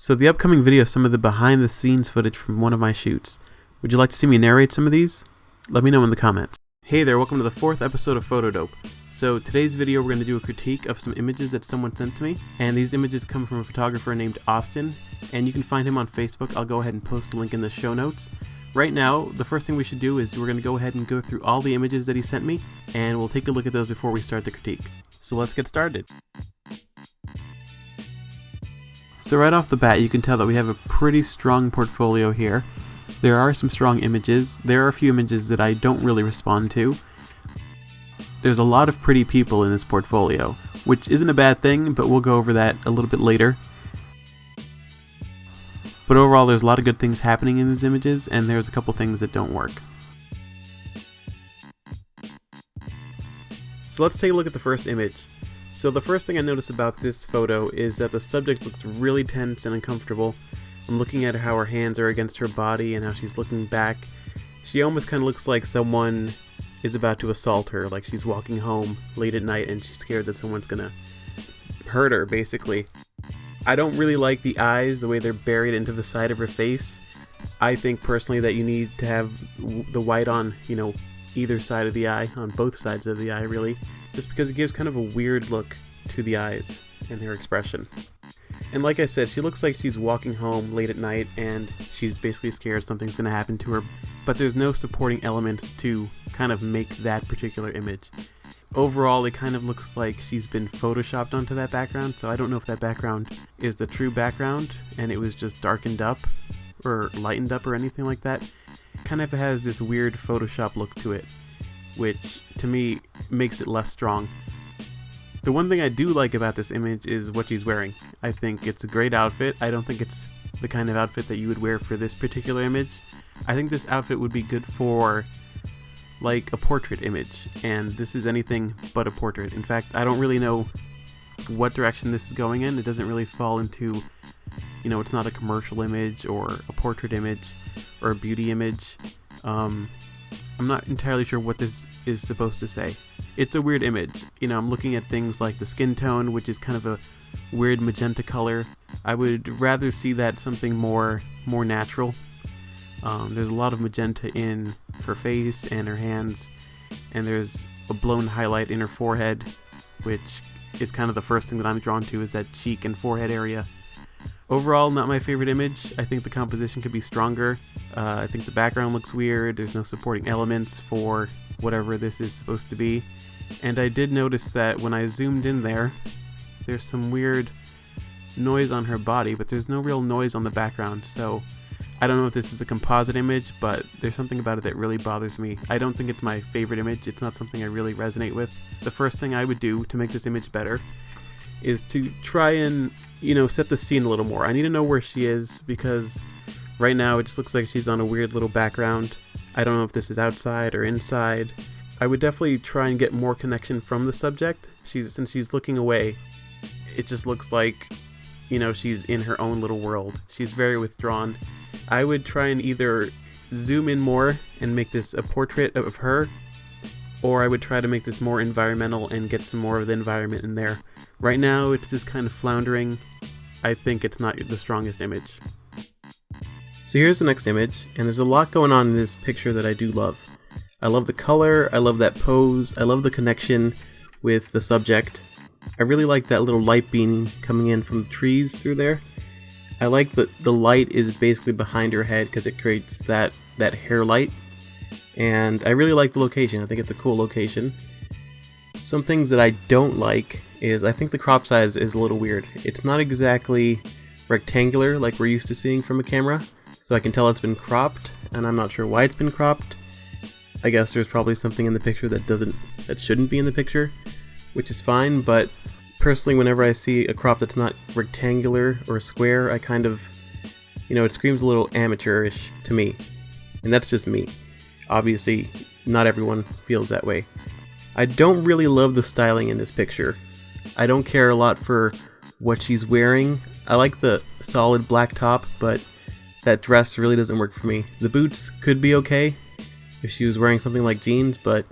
So the upcoming video is some of the behind the scenes footage from one of my shoots. Would you like to see me narrate some of these? Let me know in the comments. Hey there, welcome to the 4th episode of PhotoDope. So today's video we're going to do a critique of some images that someone sent to me, and these images come from a photographer named Austin, and you can find him on Facebook. I'll go ahead and post the link in the show notes. Right now, the first thing we should do is we're going to go ahead and go through all the images that he sent me, and we'll take a look at those before we start the critique. So let's get started. So right off the bat, you can tell that we have a pretty strong portfolio here. There are some strong images. There are a few images that I don't really respond to. There's a lot of pretty people in this portfolio, which isn't a bad thing, but we'll go over that a little bit later. But overall, there's a lot of good things happening in these images, and there's a couple things that don't work. So let's take a look at the first image. So the first thing I noticed about this photo is that the subject looks really tense and uncomfortable. I'm looking at how her hands are against her body and how she's looking back. She almost kind of looks like someone is about to assault her, like she's walking home late at night and she's scared that someone's gonna hurt her, basically. I don't really like the eyes, the way they're buried into the side of her face. I think personally that you need to have the white on, either side of the eye, on both sides of the eye really, just because it gives kind of a weird look to the eyes and her expression. And like I said, she looks like she's walking home late at night and she's basically scared something's going to happen to her, but there's no supporting elements to kind of make that particular image. Overall, it kind of looks like she's been photoshopped onto that background, so I don't know if that background is the true background and it was just darkened up or lightened up or anything like that. It kind of has this weird Photoshop look to it, which to me makes it less strong. The one thing I do like about this image is what she's wearing. I think it's a great outfit. I don't think it's the kind of outfit that you would wear for this particular image. I think this outfit would be good for like a portrait image, and this is anything but a portrait. In fact, I don't really know what direction this is going in. It doesn't really fall into, it's not a commercial image or a portrait image or a beauty image. I'm not entirely sure what this is supposed to say. It's a weird image. I'm looking at things like the skin tone, which is kind of a weird magenta color. I would rather see that something more natural. There's a lot of magenta in her face and her hands, and there's a blown highlight in her forehead, which is kind of the first thing that I'm drawn to, is that cheek and forehead area. Overall, not my favorite image. I think the composition could be stronger. I think the background looks weird. There's no supporting elements for whatever this is supposed to be. And I did notice that when I zoomed in there's some weird noise on her body, but there's no real noise on the background. So I don't know if this is a composite image, but there's something about it that really bothers me. I don't think it's my favorite image. It's not something I really resonate with. The first thing I would do to make this image better is to try and, set the scene a little more. I need to know where she is, because right now it just looks like she's on a weird little background. I don't know if this is outside or inside. I would definitely try and get more connection from the subject. Since she's looking away, it just looks like, she's in her own little world. She's very withdrawn. I would try and either zoom in more and make this a portrait of her, or I would try to make this more environmental and get some more of the environment in there. Right now, it's just kind of floundering. I think it's not the strongest image. So here's the next image, and there's a lot going on in this picture that I do love. I love the color, I love that pose, I love the connection with the subject. I really like that little light beam coming in from the trees through there. I like that the light is basically behind her head because it creates that hair light. And I really like the location. I think it's a cool location. Some things that I don't like is I think the crop size is a little weird. It's not exactly rectangular like we're used to seeing from a camera. So I can tell it's been cropped, and I'm not sure why it's been cropped. I guess there's probably something in the picture that shouldn't be in the picture, which is fine, but personally whenever I see a crop that's not rectangular or square, I kind of, it screams a little amateurish to me. And that's just me. Obviously, not everyone feels that way. I don't really love the styling in this picture. I don't care a lot for what she's wearing. I like the solid black top, but that dress really doesn't work for me. The boots could be okay if she was wearing something like jeans, but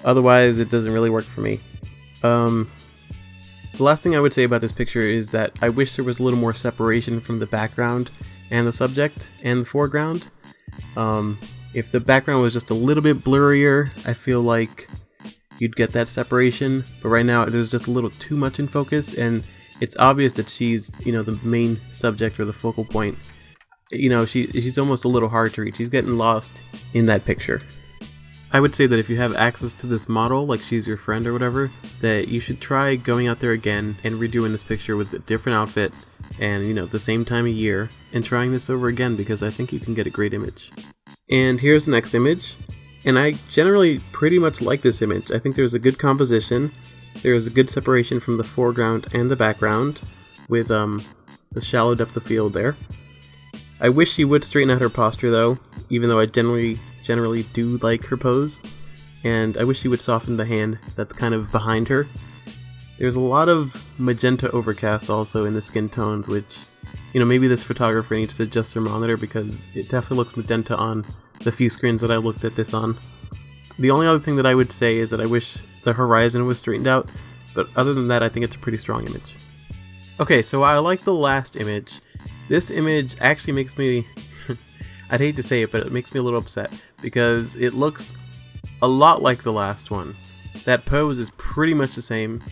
otherwise it doesn't really work for me. The last thing I would say about this picture is that I wish there was a little more separation from the background and the subject and the foreground. If the background was just a little bit blurrier, I feel like you'd get that separation, but right now there's just a little too much in focus, and it's obvious that she's, the main subject or the focal point. She's almost a little hard to reach. She's getting lost in that picture. I would say that if you have access to this model, like she's your friend or whatever, that you should try going out there again and redoing this picture with a different outfit and, the same time of year, and trying this over again, because I think you can get a great image. And here's the next image, and I generally pretty much like this image. I think there's a good composition, there's a good separation from the foreground and the background, with the shallow depth of field there. I wish she would straighten out her posture though, even though I generally do like her pose, and I wish she would soften the hand that's kind of behind her. There's a lot of magenta overcast also in the skin tones, which, maybe this photographer needs to adjust their monitor, because it definitely looks magenta on the few screens that I looked at this on. The only other thing that I would say is that I wish the horizon was straightened out, but other than that, I think it's a pretty strong image. Okay, so I like the last image. This image actually makes me, I'd hate to say it, but it makes me a little upset, because it looks a lot like the last one. That pose is pretty much the same.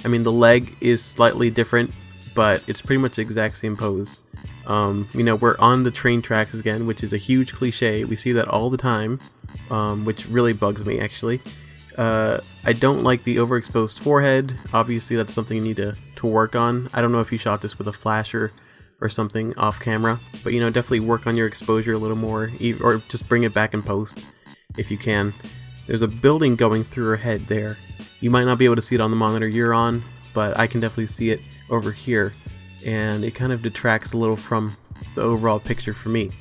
I mean, the leg is slightly different, but it's pretty much the exact same pose. We're on the train tracks again, which is a huge cliche. We see that all the time, which really bugs me, actually. I don't like the overexposed forehead. Obviously, that's something you need to work on. I don't know if you shot this with a flasher or something off camera, but definitely work on your exposure a little more, or just bring it back in post if you can. There's a building going through her head there. You might not be able to see it on the monitor you're on, but I can definitely see it over here, and it kind of detracts a little from the overall picture for me.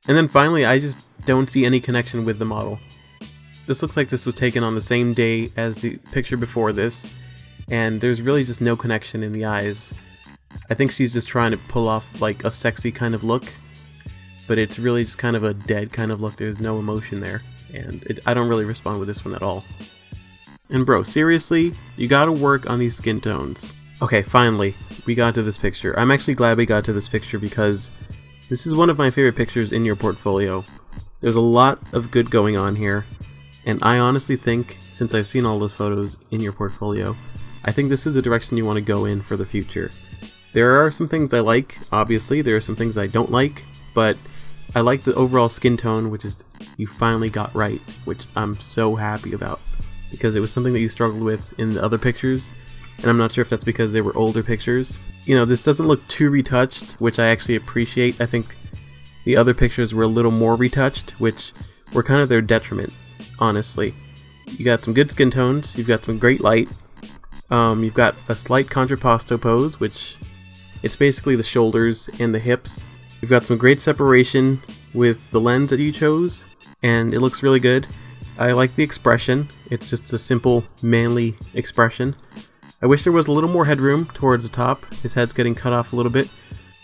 And then finally, I just don't see any connection with the model. This looks like this was taken on the same day as the picture before this, and there's really just no connection in the eyes. I think she's just trying to pull off like a sexy kind of look, but it's really just kind of a dead kind of look. There's no emotion there, and I don't really respond with this one at all. And bro, seriously, you gotta work on these skin tones. Okay, finally, we got to this picture. I'm actually glad we got to this picture, because this is one of my favorite pictures in your portfolio. There's a lot of good going on here, and I honestly think, since I've seen all those photos in your portfolio, I think this is the direction you want to go in for the future. There are some things I like, obviously, there are some things I don't like, but I like the overall skin tone, which is you finally got right, which I'm so happy about, because it was something that you struggled with in the other pictures, and I'm not sure if that's because they were older pictures. This doesn't look too retouched, which I actually appreciate. I think the other pictures were a little more retouched, which were kind of their detriment, honestly. You got some good skin tones, you've got some great light, you've got a slight contrapposto pose, which it's basically the shoulders and the hips. You've got some great separation with the lens that you chose, and it looks really good. I like the expression. It's just a simple, manly expression. I wish there was a little more headroom towards the top. His head's getting cut off a little bit.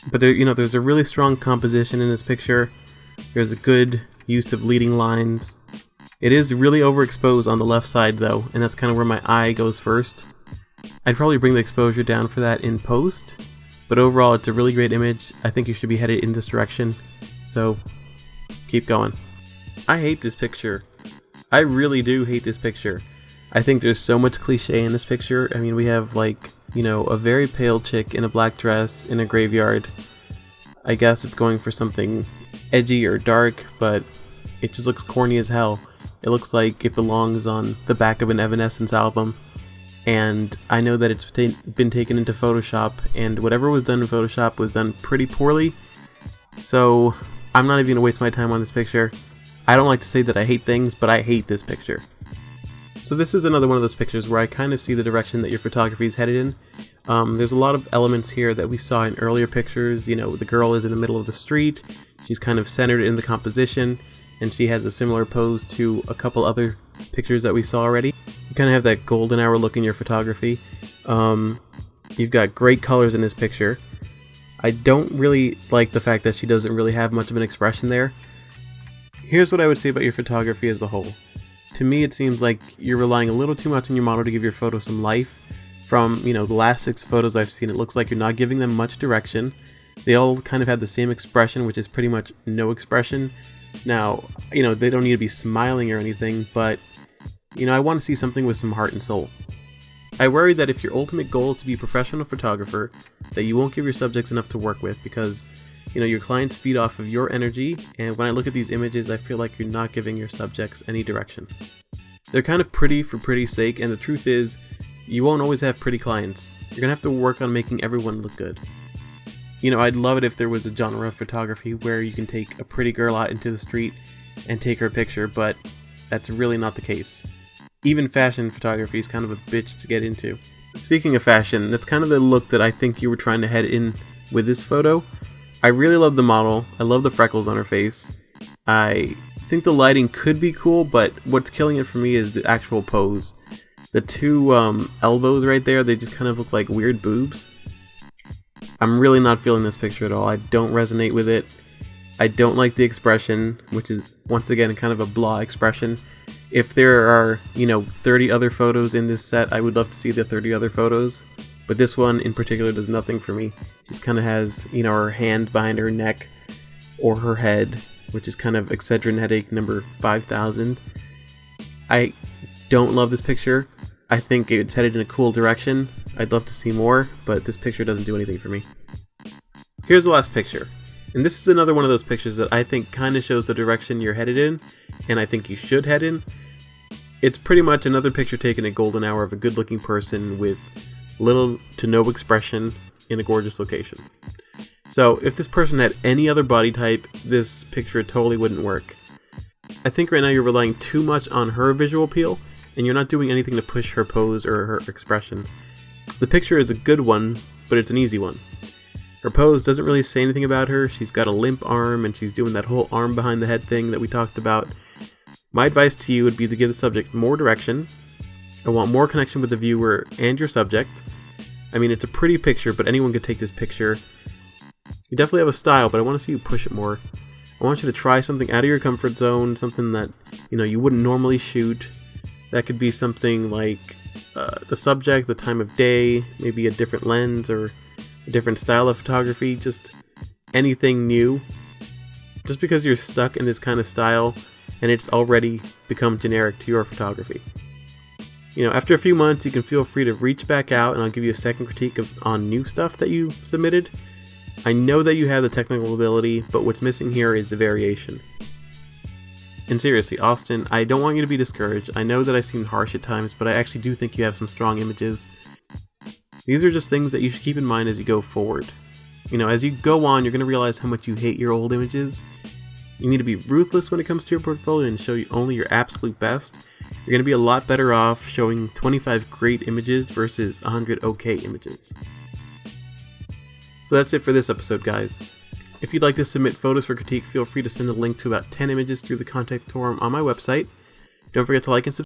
But there's a really strong composition in this picture. There's a good use of leading lines. It is really overexposed on the left side though, and that's kind of where my eye goes first. I'd probably bring the exposure down for that in post, but overall it's a really great image. I think you should be headed in this direction, so keep going. I hate this picture. I really do hate this picture. I think there's so much cliche in this picture. I mean, we have a very pale chick in a black dress in a graveyard. I guess it's going for something edgy or dark, but it just looks corny as hell. It looks like it belongs on the back of an Evanescence album. And I know that it's been taken into Photoshop, and whatever was done in Photoshop was done pretty poorly. So I'm not even going to waste my time on this picture. I don't like to say that I hate things, but I hate this picture. So this is another one of those pictures where I kind of see the direction that your photography is headed in. There's a lot of elements here that we saw in earlier pictures. The girl is in the middle of the street, she's kind of centered in the composition, and she has a similar pose to a couple other pictures that we saw already. You kind of have that golden hour look in your photography. You've got great colors in this picture. I don't really like the fact that she doesn't really have much of an expression there. Here's what I would say about your photography as a whole. To me, it seems like you're relying a little too much on your model to give your photo some life. From, the last 6 photos I've seen, it looks like you're not giving them much direction. They all kind of have the same expression, which is pretty much no expression. Now, they don't need to be smiling or anything, but, I want to see something with some heart and soul. I worry that if your ultimate goal is to be a professional photographer, that you won't give your subjects enough to work with because, your clients feed off of your energy, and when I look at these images, I feel like you're not giving your subjects any direction. They're kind of pretty for pretty's sake, and the truth is, you won't always have pretty clients. You're gonna have to work on making everyone look good. I'd love it if there was a genre of photography where you can take a pretty girl out into the street and take her picture, but that's really not the case. Even fashion photography is kind of a bitch to get into. Speaking of fashion, that's kind of the look that I think you were trying to head in with this photo. I really love the model. I love the freckles on her face. I think the lighting could be cool, but what's killing it for me is the actual pose. The 2 elbows right there, they just kind of look like weird boobs. I'm really not feeling this picture at all. I don't resonate with it. I don't like the expression, which is once again kind of a blah expression. If there are, 30 other photos in this set, I would love to see the 30 other photos. But this one in particular does nothing for me. Just kind of has, her hand behind her neck or her head, which is kind of Excedrin headache number 5000. I don't love this picture. I think it's headed in a cool direction. I'd love to see more, but this picture doesn't do anything for me. Here's the last picture. And this is another one of those pictures that I think kind of shows the direction you're headed in, and I think you should head in. It's pretty much another picture taken at golden hour of a good-looking person with little to no expression in a gorgeous location. So if this person had any other body type, this picture totally wouldn't work. I think right now you're relying too much on her visual appeal, and you're not doing anything to push her pose or her expression. The picture is a good one, but it's an easy one. Her pose doesn't really say anything about her. She's got a limp arm, and she's doing that whole arm behind the head thing that we talked about. My advice to you would be to give the subject more direction. I want more connection with the viewer and your subject. I mean, it's a pretty picture, but anyone could take this picture. You definitely have a style, but I want to see you push it more. I want you to try something out of your comfort zone, something that, you wouldn't normally shoot. That could be something like the subject, the time of day, maybe a different lens or a different style of photography, just anything new. Just because you're stuck in this kind of style and it's already become generic to your photography. After a few months, you can feel free to reach back out and I'll give you a second critique on new stuff that you submitted. I know that you have the technical ability, but what's missing here is the variation. And seriously, Austin, I don't want you to be discouraged. I know that I seem harsh at times, but I actually do think you have some strong images. These are just things that you should keep in mind as you go forward. As you go on, you're going to realize how much you hate your old images. You need to be ruthless when it comes to your portfolio and show you only your absolute best. You're going to be a lot better off showing 25 great images versus 100 okay images. So that's it for this episode, guys. If you'd like to submit photos for critique, feel free to send a link to about 10 images through the contact form on my website. Don't forget to like and subscribe.